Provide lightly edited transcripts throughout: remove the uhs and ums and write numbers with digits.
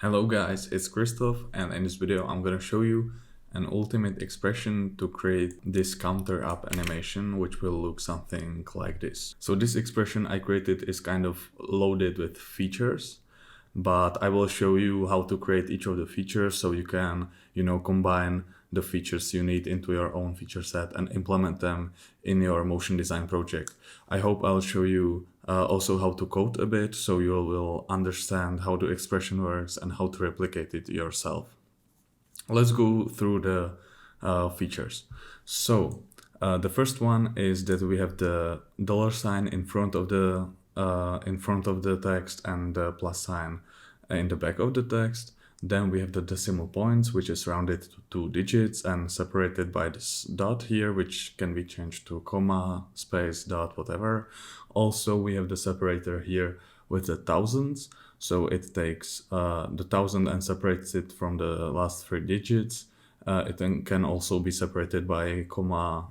Hello guys, it's Christoph, and in this video I'm gonna show you an ultimate expression to create this counter up animation, which will look something like this. So this expression I created is kind of loaded with features, but I will show you how to create each of the features so you can, combine the features you need into your own feature set and implement them in your motion design project. I hope I'll show you also how to code a bit so you will understand how the expression works and how to replicate it yourself. Let's go through the features. So the first one is that we have the $ in front of the text and the plus sign in the back of the text. Then we have the decimal points, which is rounded to 2 digits and separated by this dot here, which can be changed to comma, space, dot, whatever. Also, we have the separator here with the thousands. So it takes the 1000 and separates it from the last 3 digits. It then can also be separated by comma,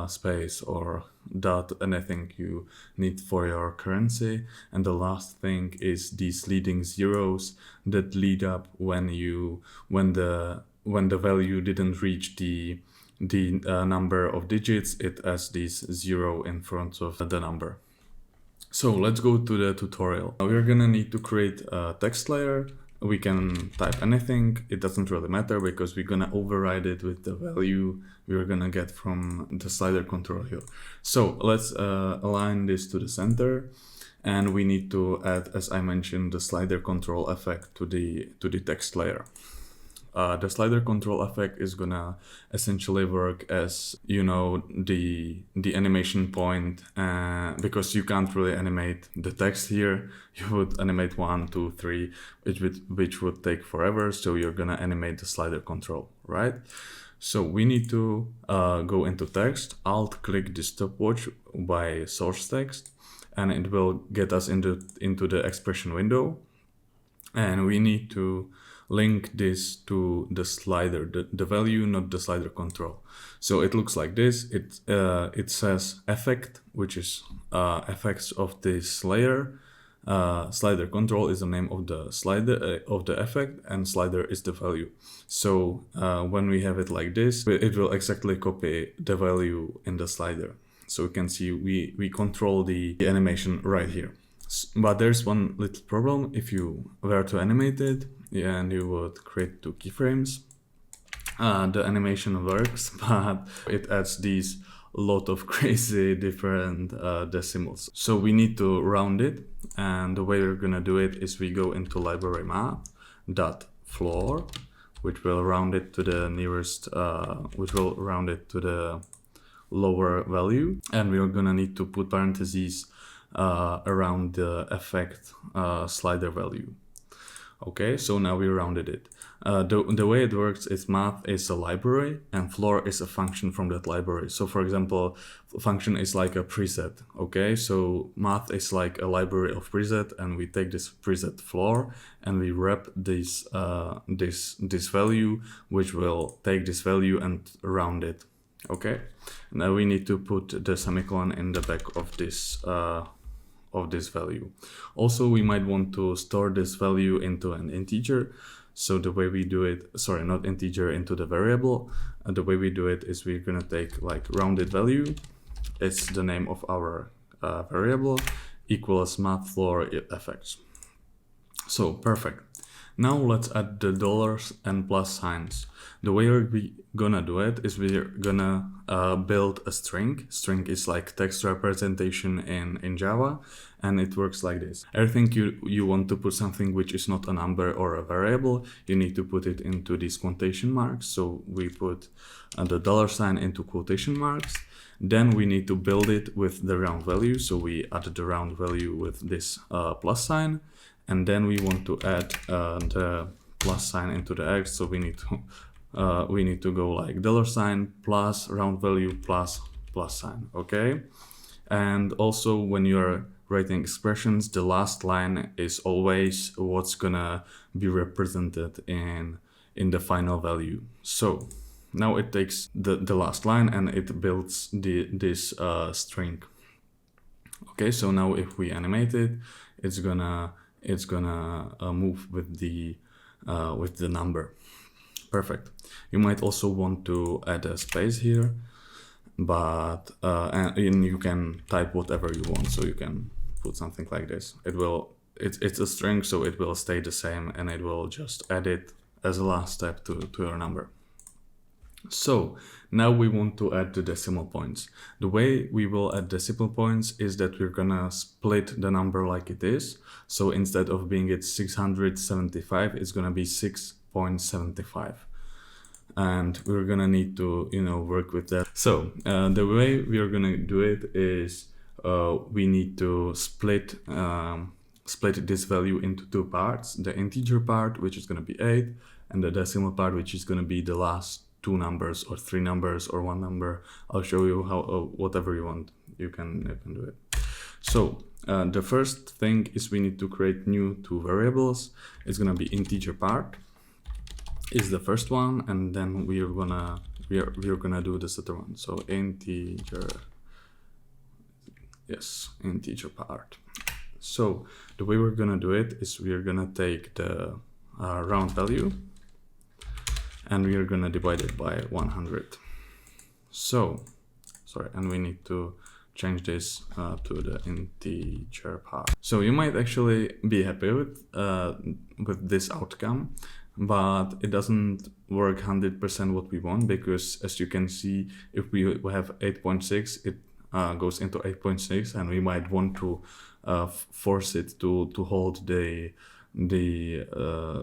space, or dot, anything you need for your currency. And the last thing is these leading zeros that lead up when the value didn't reach the number of digits. It has this 0 in front of the number. So let's go to the tutorial. We're gonna need to create a text layer. We can type anything, it doesn't really matter because we're gonna override it with the value we're gonna get from the slider control here. So let's align this to the center, and we need to add, as I mentioned, the slider control effect to the text layer. The slider control effect is gonna essentially work as, the animation point, because you can't really animate the text here. You would animate 1, 2, 3, which would take forever. So you're gonna animate the slider control, right? So we need to go into text, alt-click the stopwatch by source text, and it will get us into the expression window. And we need to link this to the slider, the value, not the slider control. So it looks like this. It says effect, which is effects of this layer. Slider control is the name of the slider of the effect, and slider is the value. So when we have it like this, it will exactly copy the value in the slider. So you can see we control the animation right here. But there's one little problem. If you were to animate it and you would create 2 keyframes, the animation works, but it adds these lot of crazy different decimals. So we need to round it, and the way we're gonna do it is we go into library Math.floor, which will round it to the nearest, which will round it to the lower value, and we're gonna need to put parentheses around the effect slider value. Okay, so now we rounded it. The way it works is math is a library and floor is a function from that library. So for example, function is like a preset. Okay, so math is like a library of preset, and we take this preset floor and we wrap this this value, which will take this value and round it. Okay, now we need to put the semicolon in the back of this value. Also, we might want to store this value into an integer. So the way we do it, sorry, not integer, into the variable. The way we do it is we're gonna take like rounded value. It's the name of our variable, equals Math.floor effects. So perfect. Now let's add the dollars and plus signs. The way we're gonna do it is we're gonna build a string. String is like text representation in Java, and it works like this. Everything you want to put something which is not a number or a variable, you need to put it into these quotation marks. So we put the $ into quotation marks. Then we need to build it with the round value. So we add the round value with this plus sign. And then we want to add the plus sign into the X. So we need to go like $ plus round value plus sign. Okay. And also when you're writing expressions, the last line is always what's gonna be represented in the final value. So now it takes the last line and it builds this string. Okay. So now if we animate it, it's gonna move with the with the number. Perfect. You might also want to add a space here, but and you can type whatever you want. So you can put something like this. It's a string, so it will stay the same, and it will just add it as a last step to your number. So now we want to add the decimal points. The way we will add decimal points is that we're gonna split the number like it is. So instead of being at 675, it's gonna be 6.75. And we're gonna need to, work with that. So the way we are gonna do it is we need to split this value into two parts: the integer part, which is gonna be 8, and the decimal part, which is gonna be the last two numbers or three numbers or one number. I'll show you how whatever you want. You can do it. So the first thing is we need to create new two variables. It's gonna be integerPart is the first one, and then we're gonna do the other one. So integerPart. So the way we're gonna do it is we're gonna take the round value, and we are gonna divide it by 100. So, sorry, and we need to change this to the integer part. So you might actually be happy with this outcome, but it doesn't work 100% what we want, because as you can see, if we have 8.6, it goes into 8.6, and we might want to force it to hold the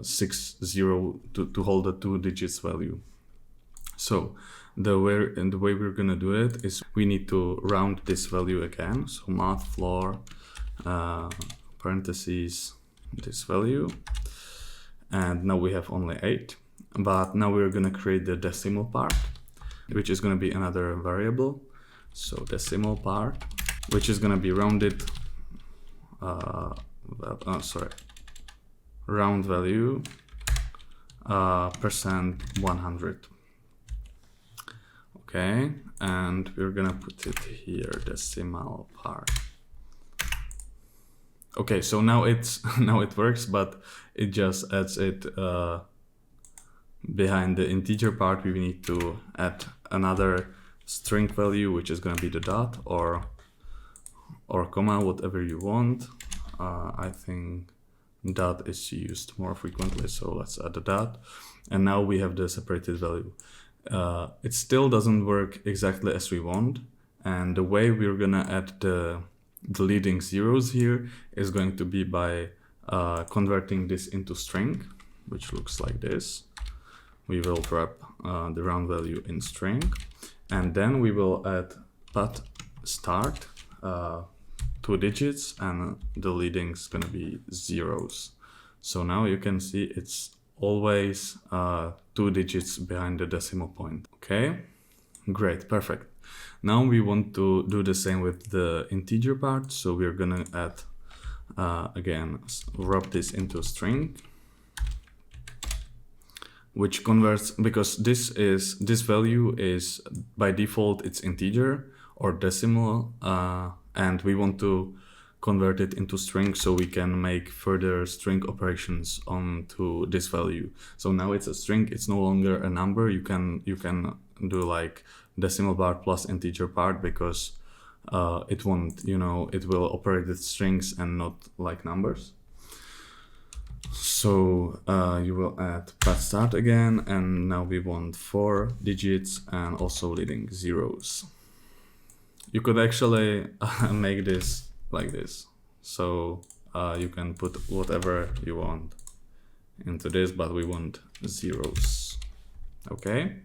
60 to hold the 2 digits value. So the way we're gonna do it is we need to round this value again. So Math.floor parentheses this value, and now we have only 8. But now we're gonna create the decimal part, which is gonna be another variable. So decimalPart, which is gonna be rounded. Round value %100. Okay, and we're gonna put it here, decimalPart. Okay, so now it works, but it just adds it behind the integer part. We need to add another string value, which is gonna be the dot or comma, whatever you want. I think dot is used more frequently, so let's add the dot. And now we have the separated value. It still doesn't work exactly as we want, and the way we're gonna add the leading zeros here is going to be by converting this into string, which looks like this. We will wrap the round value in string, and then we will add padStart 2 digits, and the leading is gonna be zeros. So now you can see it's always 2 digits behind the decimal point. Okay, great, perfect. Now we want to do the same with the integer part. So we're gonna add again, wrap this into a string, which converts, because this value is by default it's integer or decimal, and we want to convert it into string so we can make further string operations onto this value. So now it's a string, it's no longer a number. You can do like decimal part plus integer part, because it won't, it will operate with strings and not like numbers. So you will add padStart again, and now we want 4 digits and also leading zeros. You could actually make this like this. So you can put whatever you want into this, but we want zeros. Okay.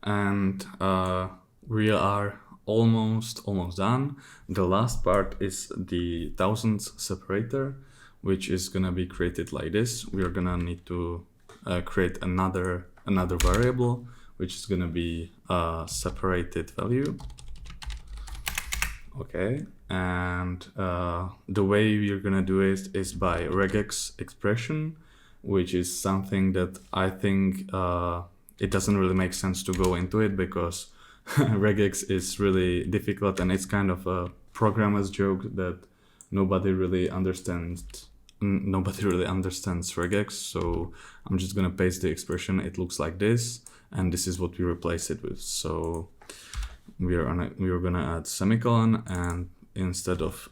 And we are almost done. The last part is the thousands separator, which is gonna be created like this. We are gonna need to create another variable, which is gonna be separatedValue. Okay, and the way we're gonna do it is by Regex expression, which is something that I think it doesn't really make sense to go into it, because Regex is really difficult, and it's kind of a programmer's joke that nobody really understands nobody really understands regex, so I'm just gonna paste the expression. It looks like this, and this is what we replace it with. So we are gonna add semicolon, and instead of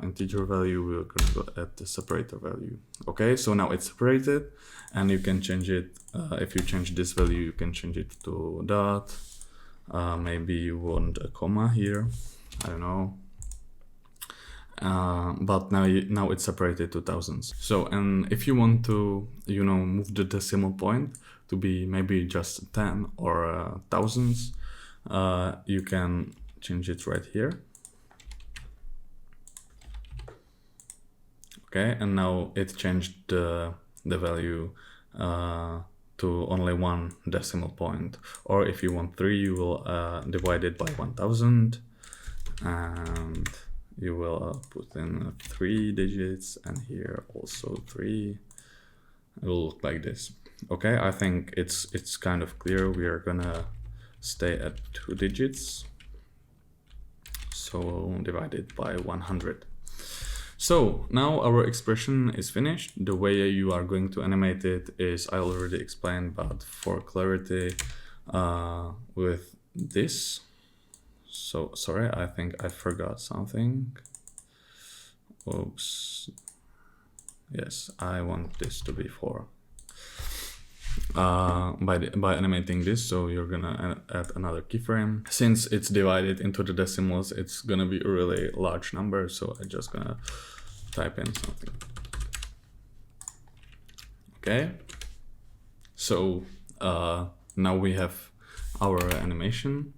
integer value, we're gonna go add the separator value. Okay, so now it's separated, and you can change it. If you change this value, you can change it to dot. Maybe you want a comma here. I don't know. But now it's separated to thousands. So, and if you want to, you know, move the decimal point to be maybe just 10 or thousands, you can change it right here. Okay, and now it changed the value to only 1 decimal point. Or if you want 3, you will divide it by 1000, and you will put in 3 digits, and here also 3. It will look like this. Okay, I think it's kind of clear. We are gonna stay at 2 digits, so divided by 100. So now our expression is finished. The way you are going to animate it is I already explained, but for clarity, with this. So sorry, I think I forgot something. Oops. Yes, I want this to be 4. By animating this, so you're gonna add another keyframe. Since it's divided into the decimals, it's gonna be a really large number, so I'm just gonna type in something. Okay, so now we have our animation.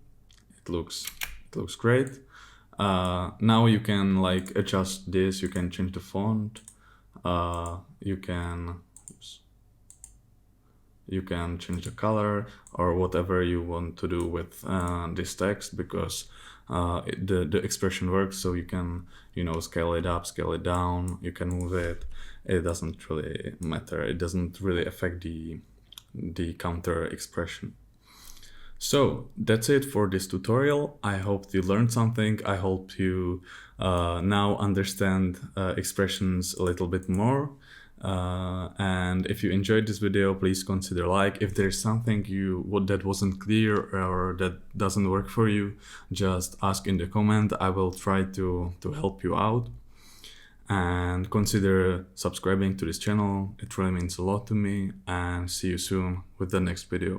It looks great. Now you can like adjust this. You can change the font. You can change the color or whatever you want to do with this text, because the expression works. So you can, you know, scale it up, scale it down. You can move it. It doesn't really matter. It doesn't really affect the counter expression. So that's it for this tutorial. I hope you learned something. I hope you now understand expressions a little bit more. And if you enjoyed this video, please consider like. If there's something that wasn't clear or that doesn't work for you, just ask in the comment. I will try to help you out. And consider subscribing to this channel. It really means a lot to me, and see you soon with the next video.